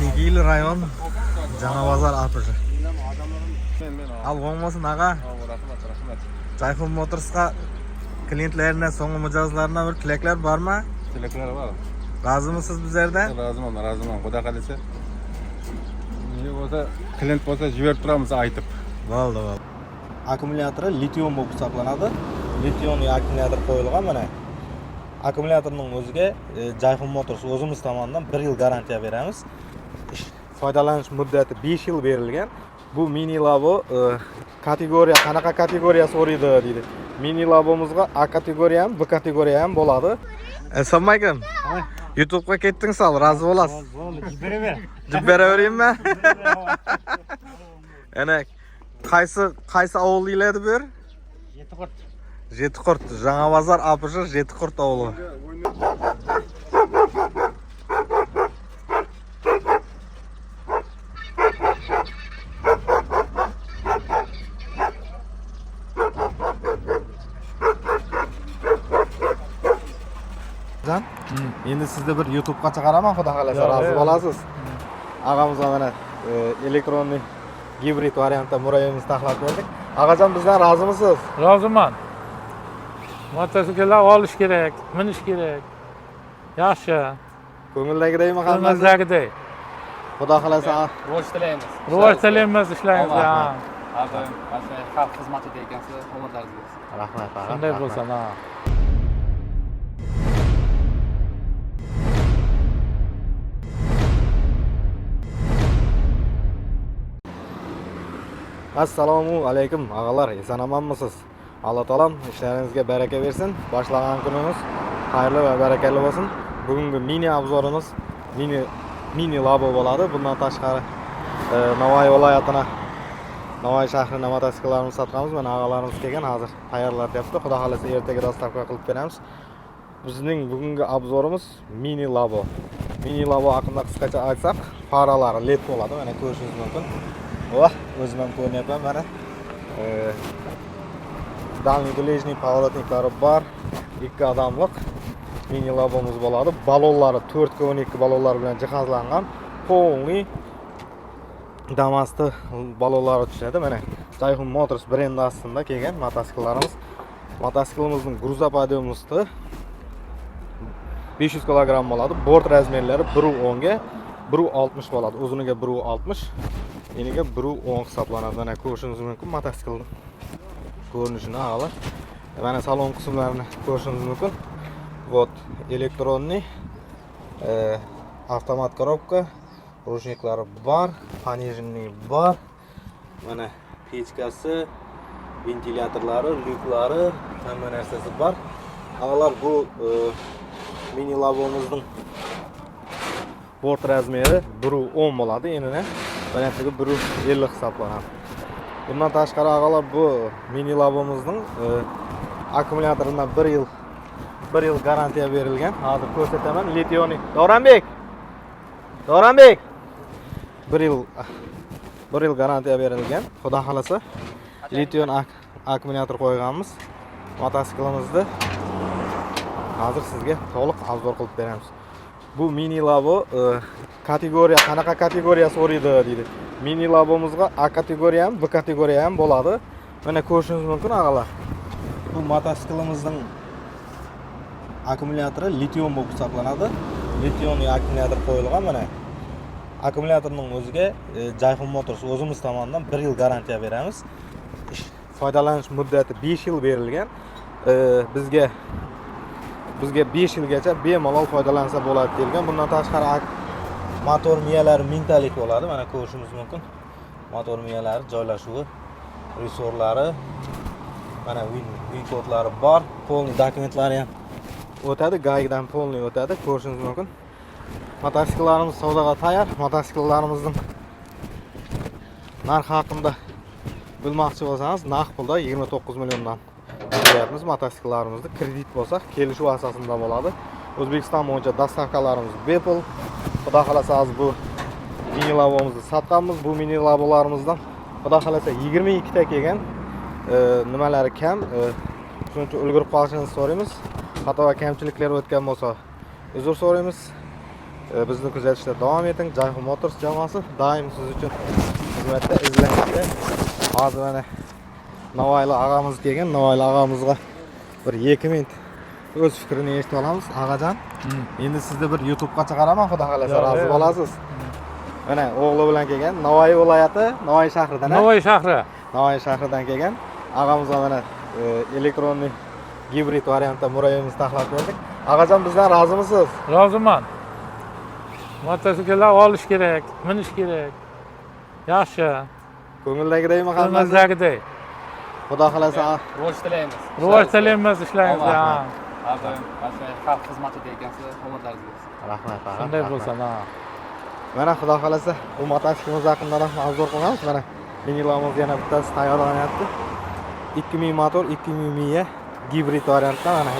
Kegeyli rayon Жаңабазар апыжы. Al olmasın ağa. Jayhun Motors'a klientlerine, so'nggi mijozlarına bir tilaklar bormi? Tilaklar bor. Razımısınız bizlerden? Razımman, Xudo qalasa. Meni bo'lsa, klient bo'lsa jiberib turamiz aytib. Bo'ldi. Akkumulyatori litium bo'lib hisoblanadi. Litium akkumulyator qo'yilgan mana. Akkumulyatorning o'ziga Jayhun Motors o'zimiz tomonidan 1 yil garantiya beramiz. Foydalanish muddati 5 yil berilgan. Bu mini labo kategoriya qanaqa kategoriya so'raydi deydi. Mini labomizga A kategoriya ham, B kategoriya ham bo'ladi. Assalomu alaykum. YouTube'ga ketding sal, rozi bo'lasiz. Bo'ldi, jiberaver. Jiberaveraymi? Ana qaysi ovulinglar bu yer? Yetiqurt. Yetiqurt, Жаңабазар апыжы Yetiqurt ovuli. Endi sizda bir YouTube'ga chiqaraman, xudo xolasa rozi bo'lasiz. Ağamızga mana elektronli gibrid variantda murayimizni taklif berdik. Ağajon, bizdan rozimisiz? Roziman. Mototsikllar olish kerak, minish kerak. Yaxshi. Ko'ngildagidaymi hammasi? Ko'ngildagiday. Xudo xolasa Rivoj tilaymiz. Rivoj tilaymiz, ishlaymiz. Hozir mana xalq xizmatida ekansiz, omadlaringiz bo'lsin. Rahmat. Shunday bo'lsa, ha. Assalomu alaykum ağalar, eson-omonmisiz? Alloh taolam ishlaringizga baraka bersin. Boshlagan kunimiz xayrli va barakali bo'lsin. Bugungi mini obzorimiz mini labo bo'ladi. Bundan tashqari Navoiy viloyatına, Navoiy shahrida mototsikllarimizni sotamiz. Mana ağalarimiz kelgan, hozir tayyorlatyapti. Xudo xolasa ertaga dostavka qilib beramiz. Bizning bugungi obzorimiz mini labo. Mini labo haqida qisqacha aytsak, faralari LED bo'ladi. Mana ko'rishingiz mumkin. O'zim ham ko'ryapman mana. Dальний ближний поворотниклari bor. 2 odamlik mini labomiz bo'ladi. Balonlari 4x12 balonlar bilan jihozlangan. Полный Damas'ta balonlari tushadi. Mana Jayhun Motors brendi ostida kelgan mototsikllarimiz. Mototsiklımızın gruzapodiyomuzda 500 kilogram bo'ladi. Bort razmerlari 1.10 ga 1.60 bo'ladi. Uzuniga 1.60, eniga 1.10 hisoblanadi. Mana ko'rishingiz mumkin mototsiklning ko'rinishini ağalar. Mana salon qismlarini ko'rishingiz mumkin. Вот elektronniy avtomat коробка, rujniklari bor, пониженный bor. Mana pechkasi, ventilyatorlari, lyuklari, hamma narsasi bor. Ağalar bu mini labomizning bort razmeri 1.10 bo'ladi, enini balandligi 1.50 hisoblanadi. Bundan tashqari ağalar bu mini labomizning akkumulyatoridan 1 yil garantiya berilgan. Hozir ko'rsataman. Litioniy. Davronbek. 1 yil garantiya berilgan. Xudo xolasa lition akkumulyator qo'yganmiz. Mototsiklimizni hozir sizga to'liq obzor qilib beramiz. Bu mini labo kategoriya qanaqa kategoriya so'raydi deydi. Mini labomizga A kategoriya ham, B kategoriya ham bo'ladi. Mana ko'rishingiz mumkin ağalar. Bu mototsiklımızın akkumulyatori litium bo'lib hisoblanadi. Litiumli akkumulyator qo'yilgan mana. Akkumulyatorning o'ziga Jayhun Motors o'zimiz tomonidan 1 yil garantiya beramiz. Foydalanish muddati 5 yil berilgan. Bizga 5 yilgacha bemalol foydalansa bo'ladi deyilgan. Bundan tashqari motor miyalari mintalik bo'ladi. Mana ko'rishingiz mumkin. Motor miyalari joylashuvi, resorlari, mana win kodlari bor. Полный dokumentlari ham o'tadi, gaydan полный o'tadi. Ko'rishingiz mumkin. Mototsikllarimiz savdoga tayyor. Mototsiklarimizning narxi haqida bilmoqchi bo'lsangiz, naqd pulda 29 milliondan beryapmiz. Mototsiklarimizda kredit bo'lsa, kelishuv asosida bo'ladi. O'zbekiston bo'yicha dastavkalarimiz bepul. Xudo xolasa bu mini labomizni sotganmiz. Bu mini labolarimizdan xudo xolasa 22 ta kelgan. Nimalari kam, shuning uchun ulgurib qolishingizni so'raymiz. Xato va kamchiliklar o'tgan bo'lsa uzr so'raymiz. Bizni kuzatishda davom eting. Jayhun Motors jamoasi doim siz uchun xizmatda izlanmoqda. Hozir mana Navoiyli og'amiz kelgan. Navoiyli og'amizga bir 2 minut o'z fikrini eshitib olamiz. Og'ajon, endi sizni bir YouTube'ga chiqaraman, xudo xolasa, rozi bo'lasiz. Mana o'g'li bilan kelgan, Navoiy viloyati, Navoiy shahridan. Navoiy shahri. Navoiy shahridan kelgan. Og'amizga mana elektronli gibrid variantda murayimizni taklif berdik. Og'ajon, bizdan rozimisiz? Roziman. Mototsikllar olish kerak, minish kerak. Yaxshi. Ko'ngildagidaymi hammasi? Ko'ngildagidek. Xudo xolasa, Rivoj tilaymiz. Rivoj tilaymiz ishlaringizga. Abi, mana xalq xizmatida ekansiz, omadlaringiz bo'lsin. rahmat. Shunday bo'lsa, ha. Mana xudo xolasa, bu mototsiklimiz yaqindan ma'zur qilamiz. Mana minilamiz yana bittasi tayyorlanyapti. 2000 motor, 2000 miya gibrid variantda, mana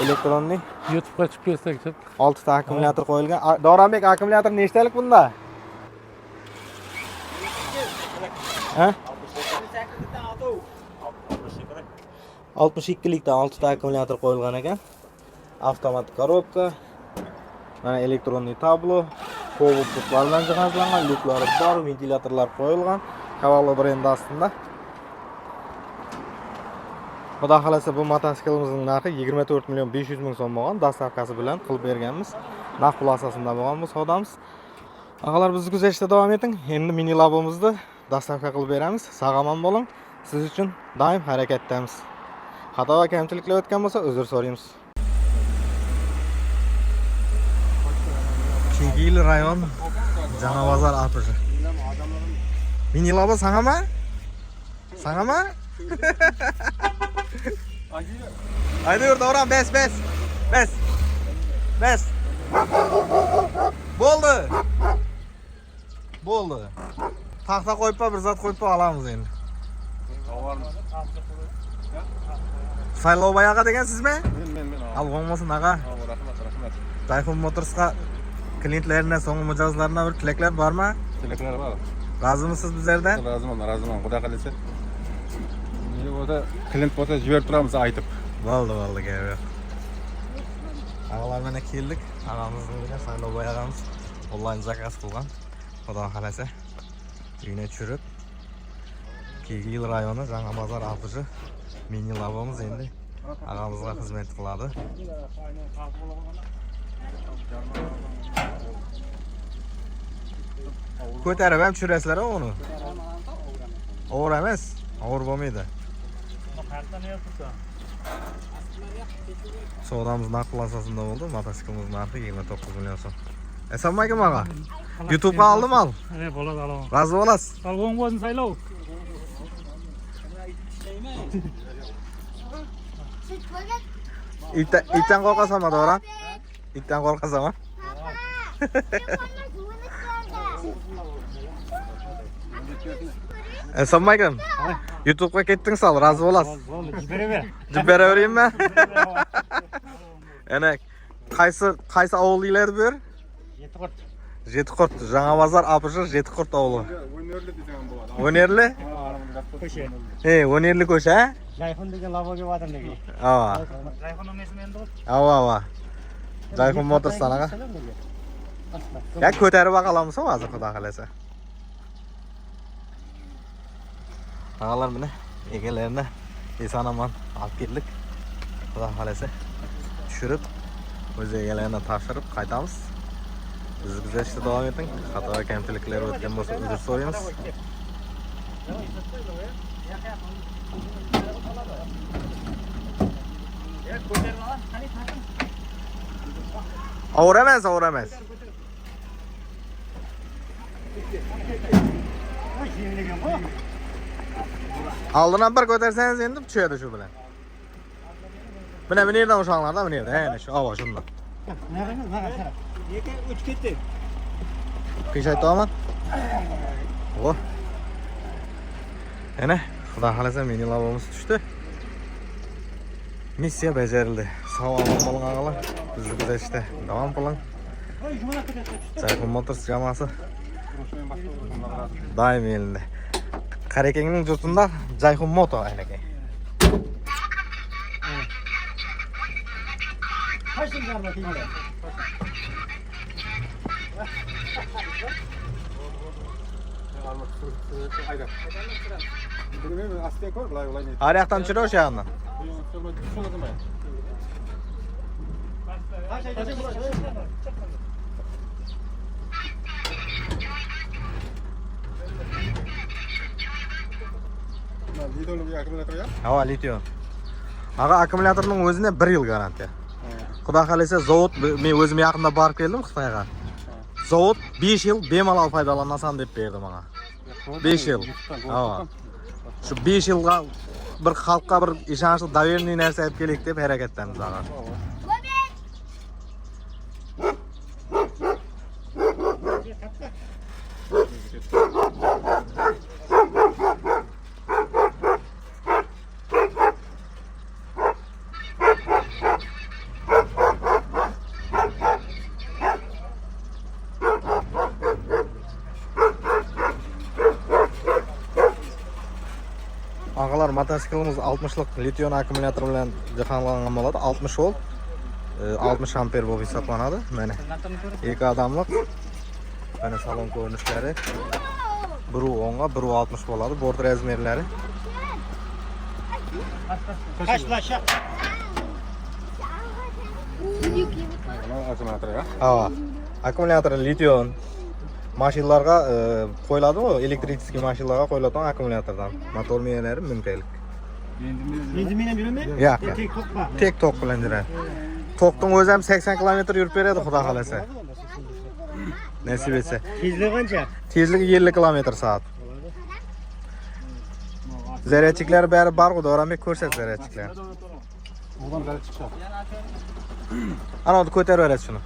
elektronli YouTube'ga chiqib ketsak, 6 ta akkumulyator qo'yilgan. Davronbek, akkumulyator nechtalik bunda? Ha? 62likdan 6 ta akkumulyator qo'yilgan ekan. Avtomat korobka. Mana elektronli tablo, kovultlar bilan jihozlangan, lyuklari bor, ventilyatorlar qo'yilgan. Cavallo brendi ostida. Xudo xolasa, bu motosiklimizning narxi 24 million 500 ming so'm bo'lgan. Dastavkasi bilan qilib berganmiz. Naqd pul asosida bo'lgan bu savdomiz. Og'alar, bizni kuzatishda davom eting. Endi mini labimizni dastavka qilib beramiz. Sog'-omon bo'ling. Siz uchun doim harakatdamiz. Xato va kamchiliklar o'tgan bo'lsa, uzr so'raymiz. Kegil rayon Janobozor apiji. Mini laba sangama? Sangama? Haydi yur, Davron, bes. Bo'ldi. Taxta qo'yib, bir zot qo'yib olamiz endi. Saylov bayaqa degan sizmi? Men. Al bo'lmasin, ağa. Rahmat. Jayhun Motors'ga klientlarına, so'nggi mijozlarına bir tilaklar bormi? Tilaklar bor. Rozimisiz bizlardan? Roziman. Xudo xolasa. Meni bo'lsa, klient bo'lsa jiberib turamiz aytib. Bo'ldi, gap yo'q. Ağalar mana keldik. Ağamizning saylov bayag'amiz onlayn zakaz qilgan. Xudo xolasa uyga tushirib, Kegil rayoni Janobozor apiji mini labimiz endi ağamizga xizmat qiladi. Ko'tarib ham tushirasizlar uni. Og'ir emas, og'ir bo'lmaydi. Savdomiz naqd asosida bo'ldi. Mototsiklimiz narxi 29 million so'm. Assalomu alaykum ağa. YouTube'ga oldim al. Bo'ladi, alo. Rozi bo'lasiz. Salvom bo'lsin, saylov. İtten korkasan mı Davron? İtten korkasan mı? Assalomu alaykum. YouTube'ga ketding sal, rozi bo'lasiz. Jibera bereyim mi? Ana qaysi ovulinglar bu yer? Jetiqurt, Janobozor apiji Jetiqurt ovuli. O'nerli desam bo'ladi. O'nerli? Ko'cha. O'nerli ko'cha? Jayhun degan lavoga vatandagi. Ha. Jayhunning ismi endi. Ha. Jayhun Motors sanaqa. Ya ko'tarib baqalamiz hozir xudo xolasa. Ağalar mana egalarini eson-omon olib keldik. Xudo xolasa tushirib, o'z egalarini topshirib qaytamiz. Siz kuzatishda davom eting. Xato va kamchiliklar o'tgan bo'lsa, uzr so'raymiz. Og'ir emas. Aldıran bir ko'tarsangiz endi tushadi shu bilan. Mana bu yerdan o'shanglarda, bu yerda, ana shu ava shundan. Yeka 3 ketdi. Qiyshaytmoqman. O. Ana, xudo xolasa meni lavamiz tushdi. Missiya bajarildi. Sog'-omon bo'ling og'alar. Bizni kuzatishda davom qiling. Jayhun Motors jamoasi doim elinde. Qarakengning jurtunda Jayhun Moto aynaka. Hayda. Bilmiyorum, aslında koy, kolay kolay değil. Arayaqdan tushira o'sha yoqni. Lidonun bir akımülatör ya. Ha, lition. Aga akkumulyatorning o'zine 1 yil garantiya. Xudo xolasa zavod men o'zim yaqinda borib keldim Xitoyga. Zavod 5 yil bemalol foydalanasan deb berdi menga. 5 yil. Ha. Shu 5 yilga bir xalqqa bir ishonchli doverniy narsa olib kelik deb harakatlanamiz aga. Ağalar mototsiklimiz 60'lık lition akkumulyator bilan jihozlangan bo'ladi. 60 volt, 60 amper bo'lib hisoblanadi. Mana 2 odamlik. Mana salon ko'rinishlari. Biri 10 ga, biri 60 bo'ladi. Bort razmerlari. Kaçlaşa. Akımülatör ya. Ha. Akkumulyator lition mashinalarga qo'yiladi-ku, elektrический mashinalarga qo'yiladigan akkumulyatordan. Motor miyalari mumkinlik. Benzimine birimi? Yo'q. Tek tokma. Tek tok bilan yuradi. Tokning o'zi ham 80 km yurib beradi, xudo xolasa. Nasib etsa. Tezliği qancha? Tezligi 50 km/soat. Zaryadchiklar bari bor-ku, Do'rambek ko'rsat zaryadchiklar. Buradan da çıkacak. Ana uni ko'tarib beradi shuni.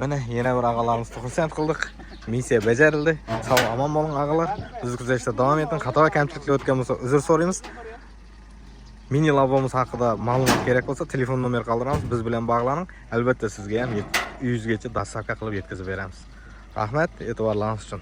Mana yana bir ağalarimiz xursand qildik. Missiya bajarildi. Sog' omon bo'ling ağalar. Bizni kuzatishda davom eting. Xato va kamchiliklar o'tgan bo'lsa uzr so'raymiz. Mini labomiz haqida ma'lumot kerak bo'lsa, telefon nomer qoldiramiz. Biz bilan bog'laning. Albatta sizga ham 100 gacha dostavka qilib yetkazib beramiz. Rahmat, e'tiborlaringiz uchun.